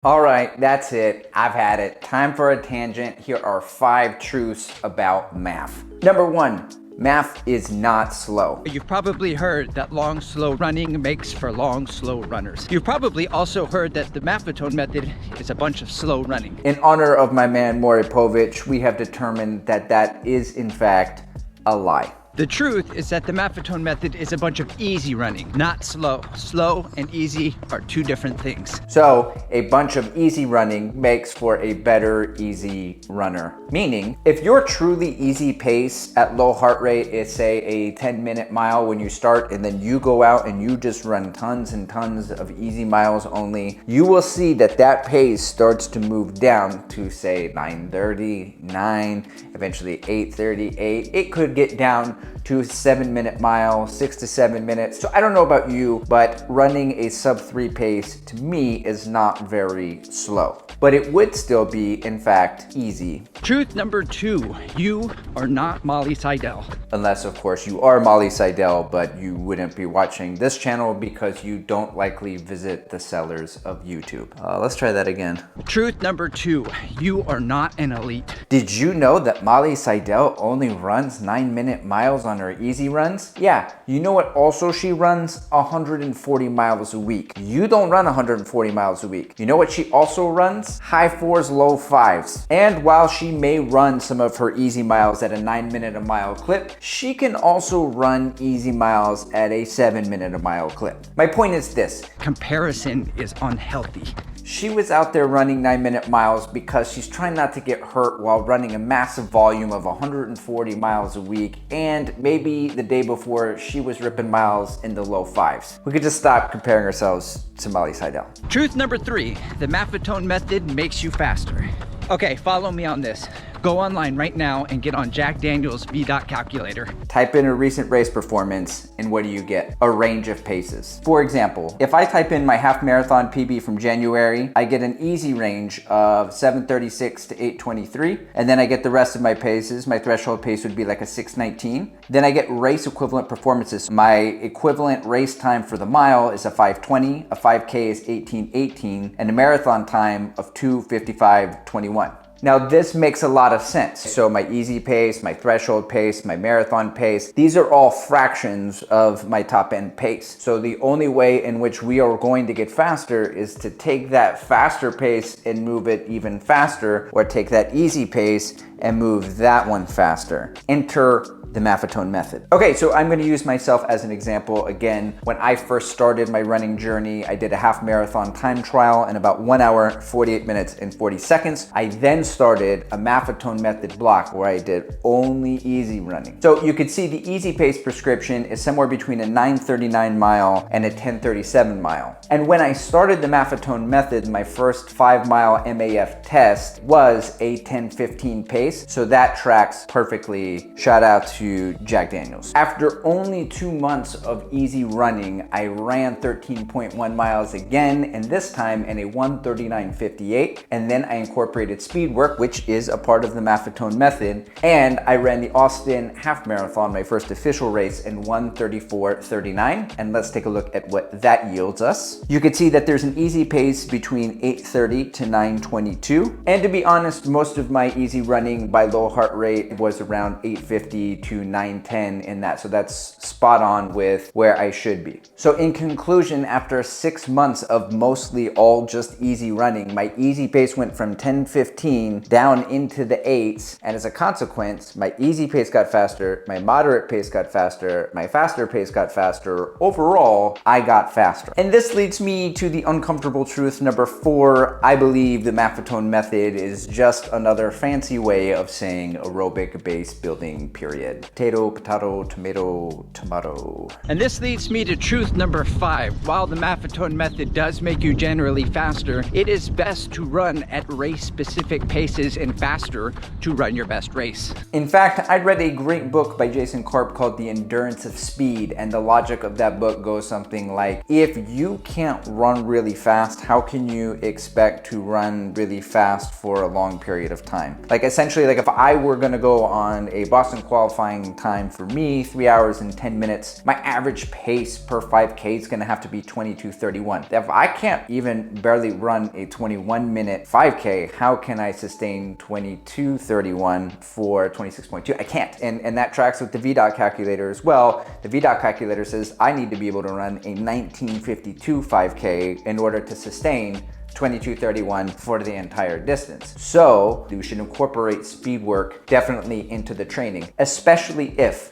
All right, that's it. I've had it. Time for a tangent. Here are 5 truths about MAF. Number 1, MAF is not slow. You've probably heard that long, slow running makes for long, slow runners. You've probably also heard that the Maffetone Method is a bunch of slow running. In honor of my man Moripovich, we have determined that that is in fact a lie. The truth is that the Maffetone Method is a bunch of easy running, not slow. Slow and easy are 2 different things. So a bunch of easy running makes for a better easy runner. Meaning, if your truly easy pace at low heart rate is say a 10-minute mile when you start, and then you go out and you just run tons and tons of easy miles only, you will see that that pace starts to move down to say 9:30, 9, eventually 8:38. It could get down to a 7-minute mile, 6 to 7 minutes. So I don't know about you, but running a sub-3 pace to me is not very slow. But it would still be, in fact, easy. Truth number 2, you are not Molly Seidel. Unless, of course, you are Molly Seidel, but you wouldn't be watching this channel because you don't likely visit the sellers of YouTube. Let's try that again. Truth number 2, you are not an elite. Did you know that Molly Seidel only runs 9-minute miles on her easy runs? Yeah, you know what also she runs? 140 miles a week. You don't run 140 miles a week. You know what she also runs? High 4s, low 5s. And while she may run some of her easy miles at a 9-minute a mile clip, she can also run easy miles at a 7-minute a mile clip. My point is this. Comparison is unhealthy. She was out there running 9-minute miles because she's trying not to get hurt while running a massive volume of 140 miles a week, and maybe the day before she was ripping miles in the low 5s. We could just stop comparing ourselves to Molly Seidel. Truth number 3, the Maffetone Method makes you faster. Okay, follow me on this. Go online right now and get on Jack Daniel's V-Dot calculator. Type in a recent race performance, and what do you get? A range of paces. For example, if I type in my half marathon PB from January, I get an easy range of 7:36 to 8:23, and then I get the rest of my paces. My threshold pace would be like a 6:19. Then I get race equivalent performances. My equivalent race time for the mile is a 5:20, a 5K is 18:18, and a marathon time of 2:55:21. Now this makes a lot of sense. So my easy pace, my threshold pace, my marathon pace, these are all fractions of my top end pace. So the only way in which we are going to get faster is to take that faster pace and move it even faster, or take that easy pace and move that one faster. Enter the Maffetone Method. Okay, so I'm gonna use myself as an example again. When I first started my running journey, I did a half marathon time trial in about 1 hour, 48 minutes, and 40 seconds. I then started a Maffetone Method block where I did only easy running. So you could see the easy pace prescription is somewhere between a 9:39 mile and a 10:37 mile. And when I started the Maffetone Method, my first 5-mile MAF test was a 10:15 pace. So that tracks perfectly. Shout out to Jack Daniel's. After only 2 months of easy running, I ran 13.1 miles again, and this time in a 1:39:58. And then I incorporated speed work, which is a part of the Maffetone Method. And I ran the Austin Half Marathon, my first official race, in 1:34:39. And let's take a look at what that yields us. You can see that there's an easy pace between 8:30 to 9:22. And to be honest, most of my easy running by low heart rate was around 8:50 to 9:10 in that. So that's spot on with where I should be. So in conclusion, after 6 months of mostly all just easy running, my easy pace went from 10:15 down into the 8s. And as a consequence, my easy pace got faster, my moderate pace got faster, my faster pace got faster. Overall, I got faster. And this leads me to the uncomfortable truth number 4. I believe the Maffetone Method is just another fancy way of saying aerobic base building, period. Potato, potato, tomato, tomato. And this leads me to truth number 5. While the Maffetone Method does make you generally faster, it is best to run at race-specific pace paces and faster to run your best race. In fact, I read a great book by Jason Karp called The Endurance of Speed, and the logic of that book goes something like, if you can't run really fast, how can you expect to run really fast for a long period of time? Like essentially, like if I were gonna go on a Boston qualifying time for me, 3 hours and 10 minutes, my average pace per 5K is gonna have to be 22:31. If I can't even barely run a 21-minute 5K, how can I sustain 22:31 for 26.2? I can't. And that tracks with the VDOT calculator as well. The VDOT calculator says I need to be able to run a 19:52 5K in order to sustain 22:31 for the entire distance. So you should incorporate speed work definitely into the training, especially if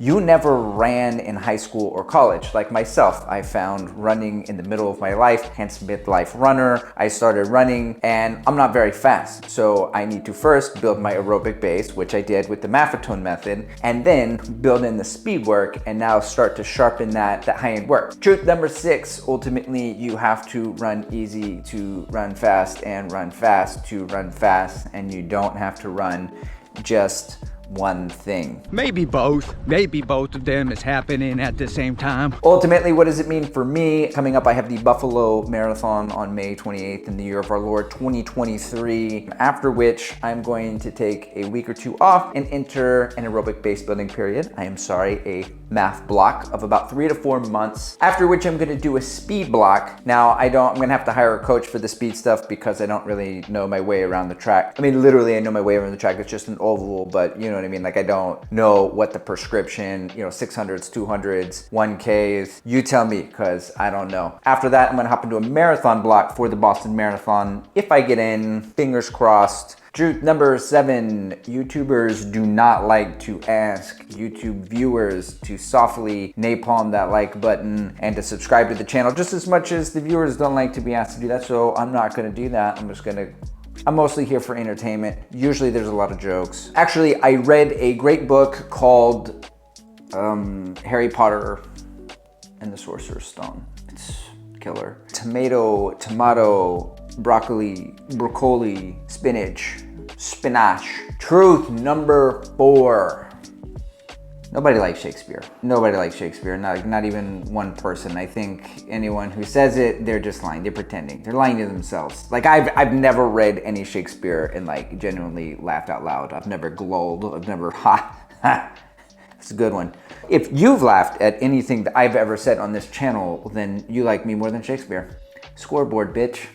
you never ran in high school or college. Like myself, I found running in the middle of my life, hence midlife runner. I started running and I'm not very fast. So I need to first build my aerobic base, which I did with the Maffetone Method, and then build in the speed work and now start to sharpen that high-end work. Truth number 6, ultimately, you have to run easy to run fast and run fast to run fast, and you don't have to run just one thing. Maybe both of them is happening at the same time. Ultimately, what does it mean for me? Coming up, I have the Buffalo Marathon on May 28th in the year of our Lord 2023, after which I'm going to take a week or two off and enter an aerobic base building period. I am sorry, a MAF block of about 3 to 4 months, after which I'm gonna do a speed block. Now, I'm gonna have to hire a coach for the speed stuff because I don't really know my way around the track. I mean, literally, I know my way around the track. It's just an oval, but you know what I mean? Like I don't know what the prescription, 600s, 200s, 1Ks, you tell me, because I don't know. After that, I'm gonna hop into a marathon block for the Boston Marathon. If I get in, fingers crossed. Truth number 7, YouTubers do not like to ask YouTube viewers to softly napalm that like button and to subscribe to the channel just as much as the viewers don't like to be asked to do that. So I'm not gonna do that. I'm mostly here for entertainment. Usually there's a lot of jokes. Actually, I read a great book called Harry Potter and the Sorcerer's Stone. It's killer. Tomato, broccoli, spinach. Truth number 4. Nobody likes Shakespeare. Nobody likes Shakespeare, not even one person. I think anyone who says it, they're just lying. They're pretending. They're lying to themselves. Like I've never read any Shakespeare and like genuinely laughed out loud. I've never glolled. I've never ha. It's a good one. If you've laughed at anything that I've ever said on this channel, then you like me more than Shakespeare. Scoreboard, bitch.